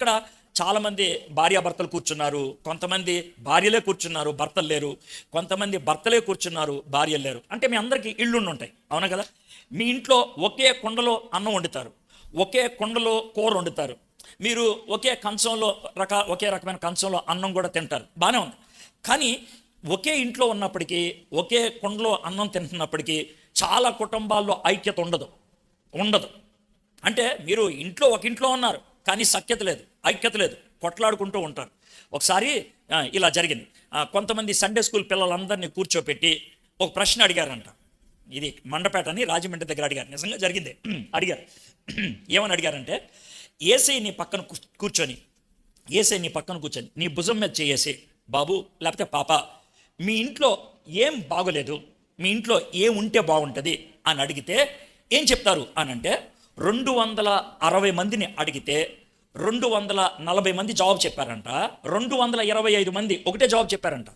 ఇక్కడ చాలామంది భార్యాభర్తలు కూర్చున్నారు, కొంతమంది భార్యలే కూర్చున్నారు, భర్తలు లేరు, కొంతమంది భర్తలే కూర్చున్నారు, భార్యలు లేరు. అంటే మీ అందరికీ ఇళ్ళు ఉంటాయి, అవునా కదా? మీ ఇంట్లో ఒకే కుండలో అన్నం వండుతారు, ఒకే కుండలో కూర వండుతారు, మీరు ఒకే కంచంలో ఒకే రకమైన కంచంలో అన్నం కూడా తింటారు, బాగానే ఉంది. కానీ ఒకే ఇంట్లో ఉన్నప్పటికీ, ఒకే కుండలో అన్నం తింటున్నప్పటికీ చాలా కుటుంబాల్లో ఐక్యత ఉండదు. అంటే మీరు ఒక ఇంట్లో ఉన్నారు, కానీ సఖ్యత లేదు, ఐక్యత లేదు, కొట్లాడుకుంటూ ఉంటారు. ఒకసారి ఇలా జరిగింది. కొంతమంది సండే స్కూల్ పిల్లలందరినీ కూర్చోపెట్టి ఒక ప్రశ్న అడిగారంట. ఇది మండపేట అని రాజమండ్రి దగ్గర అడిగారు, నిజంగా జరిగింది. అడిగారు, ఏమని అడిగారంటే, ఏసై నీ పక్కన కూర్చొని నీ భుజం మీద చేసి, బాబు లేకపోతే పాప, మీ ఇంట్లో ఏం బాగోలేదు, మీ ఇంట్లో ఏం ఉంటే బాగుంటుంది అని అడిగితే ఏం చెప్తారు అని అంటే, 260 మందిని అడిగితే 240 మంది జవాబు చెప్పారంట. 225 మంది ఒకటే జవాబు చెప్పారంట.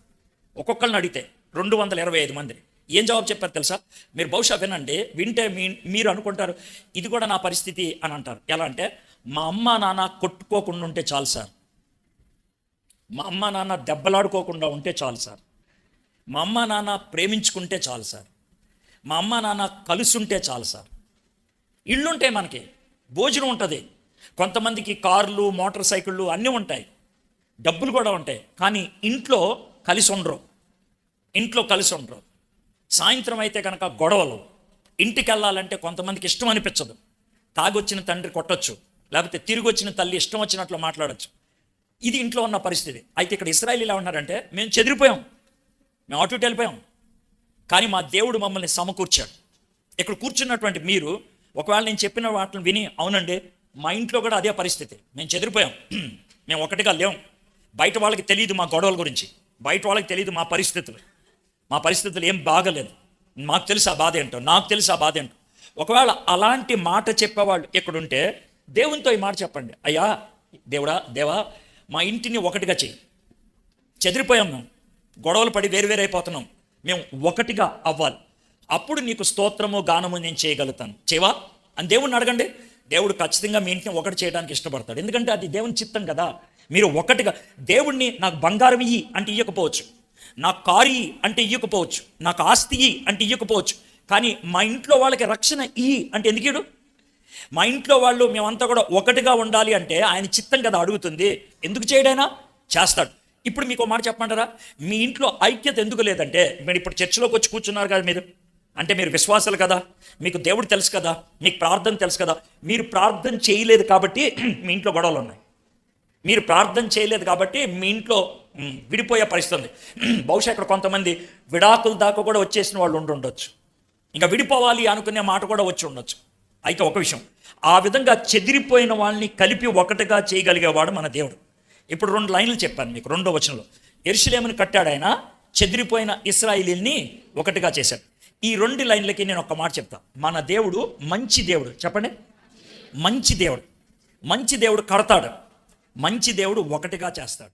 ఒక్కొక్కరిని అడిగితే 225 మందిని ఏం జవాబు చెప్పారు తెలుసా? మీరు బహుశా వినండి, వింటే మీరు అనుకుంటారు ఇది కూడా నా పరిస్థితి అని అంటారు. ఎలా అంటే, మా అమ్మ నాన్న కొట్టుకోకుండా ఉంటే చాలు సార్, మా అమ్మ నాన్న దెబ్బలాడుకోకుండా ఉంటే చాలు సార్, మా అమ్మ నాన్న ప్రేమించుకుంటే చాలు సార్, మా అమ్మ నాన్న కలుసుంటే చాలు సార్. ఇళ్ళుంటాయి, మనకి భోజనం ఉంటుంది, కొంతమందికి కార్లు, మోటార్ సైకిళ్ళు అన్నీ ఉంటాయి, డబ్బులు కూడా ఉంటాయి, కానీ ఇంట్లో కలిసి ఉండరు. సాయంత్రం అయితే కనుక గొడవలు, ఇంటికి వెళ్ళాలంటే కొంతమందికి ఇష్టం అనిపించదు, తాగొచ్చిన తండ్రి కొట్టొచ్చు, లేకపోతే తిరిగి వచ్చిన తల్లి ఇష్టం వచ్చినట్లు మాట్లాడచ్చు. ఇది ఇంట్లో ఉన్న పరిస్థితి. అయితే ఇక్కడ ఇశ్రాయేలీలు ఎలా ఉన్నారంటే, మేము చెదిరిపోయాం, మేము అటు వెళ్ళిపోయాం, కానీ మా దేవుడు మమ్మల్ని సమకూర్చాడు. ఇక్కడ కూర్చున్నటువంటి మీరు ఒకవేళ నేను చెప్పిన వాటిని విని, అవునండి మా ఇంట్లో కూడా అదే పరిస్థితి, మేము చెదిరిపోయాం, మేము ఒకటిగా లేం, బయట వాళ్ళకి తెలియదు మా గొడవల గురించి, బయట వాళ్ళకి తెలియదు మా పరిస్థితులు ఏం బాగలేదు, మాకు తెలుసు ఆ బాధ ఏంటో, నాకు తెలుసు ఆ బాధ ఏంటో. ఒకవేళ అలాంటి మాట చెప్పేవాళ్ళు ఎక్కడుంటే దేవునితో ఈ మాట చెప్పండి, అయ్యా దేవా మా ఇంటిని ఒకటిగా చెయ్యి, చెదిరిపోయాం, మేము గొడవలు పడి వేరువేరైపోతున్నాం, మేము ఒకటిగా అవ్వాలి, అప్పుడు నీకు స్తోత్రము గానము నేను చేయగలుగుతాను, చేవా అని దేవుణ్ణి అడగండి. దేవుడు ఖచ్చితంగా మీ ఇంటిని ఒకటి చేయడానికి ఇష్టపడతాడు, ఎందుకంటే అది దేవుని చిత్తం కదా. మీరు ఒకటిగా, దేవుణ్ణి నాకు బంగారం ఇయ్యి అంటే ఇయ్యకపోవచ్చు, నాకు కారు ఇయ్యి అంటే ఇయ్యకపోవచ్చు, నాకు ఆస్తి ఇయ్యి అంటే ఇయ్యకపోవచ్చు, కానీ మా ఇంట్లో వాళ్ళకి రక్షణ ఇయ్యి అంటే ఎందుకు? మా ఇంట్లో వాళ్ళు మేమంతా కూడా ఒకటిగా ఉండాలి అంటే ఆయన చిత్తం కదా అడుగుతుంది, ఎందుకు చేయడైనా చేస్తాడు. ఇప్పుడు మీకు మాట చెప్పమంటారా, మీ ఇంట్లో ఐక్యత ఎందుకు లేదంటే, మీరు ఇప్పుడు చర్చిలోకి వచ్చి కూర్చున్నారు కదా, మీరు అంటే మీరు విశ్వాసాలు కదా, మీకు దేవుడు తెలుసు కదా, మీకు ప్రార్థన తెలుసు కదా, మీరు ప్రార్థన చేయలేదు కాబట్టి మీ ఇంట్లో గొడవలు ఉన్నాయి, మీరు ప్రార్థన చేయలేదు కాబట్టి మీ ఇంట్లో విడిపోయే పరిస్థితి ఉంది. బహుశా ఇక్కడ కొంతమంది విడాకుల దాకా కూడా వచ్చేసిన వాళ్ళు ఉండొచ్చు, ఇంకా విడిపోవాలి అనుకునే మాట కూడా వచ్చి ఉండొచ్చు. అయితే ఒక విషయం, ఆ విధంగా చెదిరిపోయిన వాళ్ళని కలిపి ఒకటిగా చేయగలిగేవాడు మన దేవుడు. ఇప్పుడు 2 లైన్లు చెప్పాను మీకు. 2వ వచనంలో యెరూషలేమును కట్టాడు ఆయన, చెదిరిపోయిన ఇశ్రాయేలీయుల్ని ఒకటిగా చేశాడు. ఈ 2 లైన్లకి నేను ఒక మాట చెప్తా, మన దేవుడు మంచి దేవుడు. చెప్పండి, మంచి దేవుడు కడతాడు, మంచి దేవుడు ఒకటిగా చేస్తాడు.